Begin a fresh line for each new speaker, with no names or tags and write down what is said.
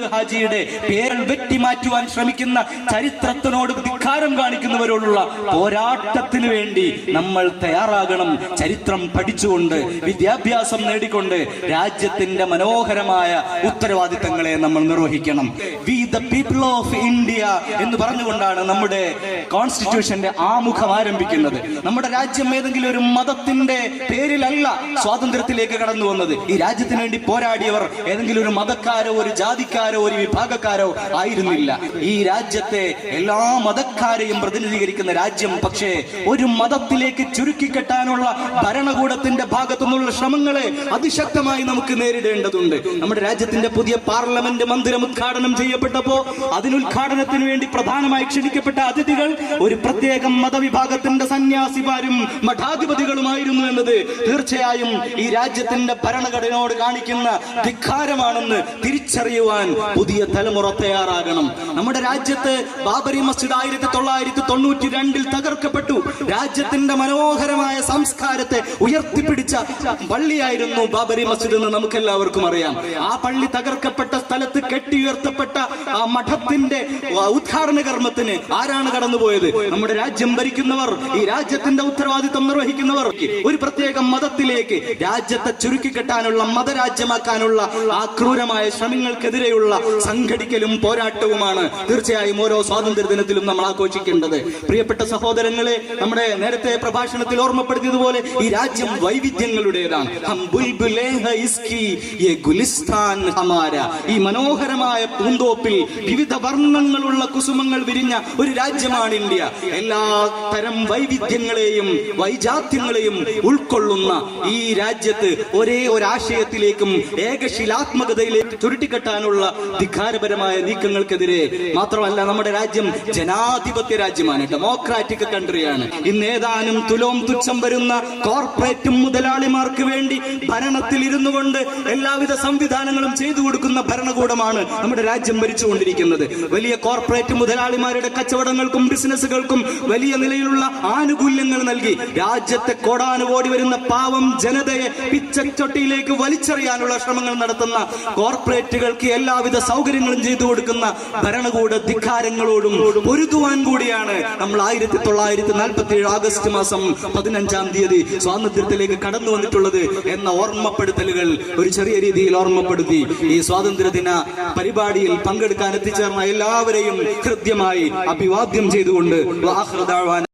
മുഹമ്മദ് ഹാജിയുടെ പേര് വെട്ടിമാറ്റുവാൻ ശ്രമിക്കുന്ന ചരിത്രത്തിനോട് ധിക്കാരം കാണിക്കുന്നവരോടുള്ള പോരാട്ടത്തിന് വേണ്ടി നമ്മൾ തയ്യാറാകണം. ചരിത്രം പഠിച്ചുകൊണ്ട് വിദ്യാഭ്യാസം നേടിക്കൊണ്ട് രാജ്യത്തിന്റെ മനോഹരമായ ഉത്തരവാദിത്തങ്ങളെ നമ്മൾ നിർവഹിക്കണം. We the people of India എന്ന് പറഞ്ഞുകൊണ്ടാണ് നമ്മുടെ കോൺസ്റ്റിറ്റ്യൂഷന്റെ ആമുഖം ആരംഭിക്കുന്നത്. നമ്മുടെ രാജ്യം ഏതെങ്കിലും ഒരു മതത്തിന്റെ പേരിലല്ല സ്വാതന്ത്ര്യത്തിലേക്ക് കടന്നു വന്നത്. ഈ രാജ്യത്തിന് വേണ്ടി പോരാടിയവർ ഏതെങ്കിലും ഒരു മതക്കാരോ ഒരു ജാതിക്കാരോ ഒരു വിഭാഗക്കാരോ ആയിരുന്നില്ല. ഈ രാജ്യത്തെ എല്ലാ മതക്കാരെയും പ്രതിനിധീകരിക്കുന്ന രാജ്യം. പക്ഷേ ഒരു മതത്തിലേക്ക് ചുരുക്കിക്കെട്ടാനുള്ള ഭരണകൂടത്തിന്റെ ഭാഗത്തു നിന്നുള്ള ശ്രമങ്ങളെ അതിശക്തമായി നമുക്ക് നേരിടേണ്ടതുണ്ട്. നമ്മുടെ രാജ്യത്തിന്റെ പുതിയ പാർലമെന്റ് മന്ദിരം ഉദ്ഘാടനം ചെയ്യപ്പെട്ടപ്പോ അതിനുദ്ഘാടനത്തിന് വേണ്ടി പ്രധാനമായി ക്ഷണിക്കപ്പെട്ട അതിഥികൾ ഒരു പ്രത്യേകം മതവിഭാഗത്തിന്റെ സന്യാസിമാരും മഠാധിപതികളുമായിരുന്നു എന്നത് തീർച്ചയായും ഈ രാജ്യത്തിന്റെ ഭരണഘടനയോട് കാണിക്കുന്ന ധിക്കാരമാണെന്ന് തിരിച്ചറിയുവാൻ പുതിയ തലമുറ തയ്യാറാകണം. നമ്മുടെ രാജ്യത്ത് ബാബരി മസ്ജിദ് 1992 തകർക്കപ്പെട്ടു. രാജ്യത്തിന്റെ മനോഹരമായ സംസ്കാരത്തെ ഉയർത്തിപ്പിടിച്ച പള്ളിയായിരുന്നു ബാബരി മസ്ജിദ് എന്ന് നമുക്കെല്ലാവർക്കും അറിയാം. ആ പള്ളി തകർക്കപ്പെട്ട സ്ഥലത്ത് കെട്ടിയുയർത്തപ്പെട്ട ആ മഠത്തിന്റെ ഉദ്ഘാടന കർമ്മത്തിന് ആരാണ് കടന്നുപോയത്? നമ്മുടെ രാജ്യം ഭരിക്കുന്നവർ, ഈ രാജ്യത്തിന്റെ ഉത്തരവാദിത്വം നിർവഹിക്കുന്നവർ. ഒരു പ്രത്യേക മതത്തിലേക്ക് രാജ്യത്തെ ചുരുക്കിക്കെട്ടാനുള്ള, മതരാജ്യമാക്കാനുള്ള ആ ക്രൂരമായ ശ്രമങ്ങൾക്കെതിരെയുള്ള സംഘടിക്കലും പോരാട്ടവുമാണ് തീർച്ചയായും ഓരോ സ്വാതന്ത്ര്യ ദിനത്തിലും നമ്മൾ ആഘോഷിക്കേണ്ടത്. പ്രിയപ്പെട്ട സഹോദരങ്ങളെ, നമ്മുടെ നേരത്തെ പ്രഭാഷണത്തിൽ ഓർമ്മപ്പെടുത്തിയതുപോലെ ഈ രാജ്യം വൈവിധ്യങ്ങളുടേതാണ്. ഈ മനോഹരമായ പൂന്തോപ്പിൽ വിവിധ വർണ്ണങ്ങളുള്ള കുസുമങ്ങൾ വിരിഞ്ഞ ഒരു രാജ്യമാണ് ഇന്ത്യ. എല്ലാ തരം വൈവിധ്യങ്ങളെയും വൈജാത്യങ്ങളെയും ഉൾക്കൊള്ളുന്ന ഈ രാജ്യത്ത് ഒരേ ഒരാശയത്തിലേക്കും ഏകശിലാത്മകതയിലേക്ക് ചുരുട്ടിക്കെട്ടാനുള്ള ധിക്കാരപരമായ നീക്കങ്ങൾക്കെതിരെ മാത്രമല്ല, നമ്മുടെ രാജ്യം ജനാധിപത്യ രാജ്യമാണ്, ഡെമോക്രാറ്റിക് കൺട്രിയാണ്. ഇന്ന് ഏതാനും തുലോം തുച്ഛം വരുന്ന കോർപ്പറേറ്റ് മുതലാളിമാർക്ക് വേണ്ടി ഭരണത്തിൽ ഇരുന്നു കൊണ്ട് എല്ലാവിധ സംവിധാനങ്ങളും ചെയ്തു കൊടുക്കുന്ന ഭരണകൂടമാണ് നമ്മുടെ രാജ്യം ഭരിച്ചുകൊണ്ടിരിക്കുന്നത്. വലിയ കോർപ്പറേറ്റ് മുതലാളിമാരുടെ കച്ചവടങ്ങൾക്കും ബിസിനസ്സുകൾക്കും വലിയ നിലയിലുള്ള ആനുകൂല്യങ്ങൾ നൽകി രാജ്യത്തെ കോടാനുകോടി വരുന്ന പാവം ജനതയെ പിച്ചച്ചൊട്ടിയിലേക്ക് വലിച്ചെറിയാനുള്ള ശ്രമങ്ങൾ നടത്തുന്ന കോർപ്പറേറ്റുകൾക്ക് എല്ലാവിധ സൗകര്യങ്ങളും ചെയ്തു കൊടുക്കുന്ന ഭരണകൂട ധിക്കാരങ്ങളോടും പൊരുതുവാൻ കൂടിയാണ് നമ്മൾ 1947 ആഗസ്റ്റ് മാസം 15 സ്വാതന്ത്ര്യത്തിലേക്ക് കടന്നു വന്നിട്ടുള്ളത് എന്ന ഓർമ്മപ്പെടുത്തലുകൾ ഒരു ചെറിയ രീതിയിൽ ഓർമ്മപ്പെടുത്തി ഈ സ്വാതന്ത്ര്യദിന പരിപാടിയിൽ പങ്കെടുക്കാൻ എത്തിച്ചേർന്ന എല്ലാവരെയും കൃത്യമായി അഭിവാദ്യം ചെയ്തുകൊണ്ട്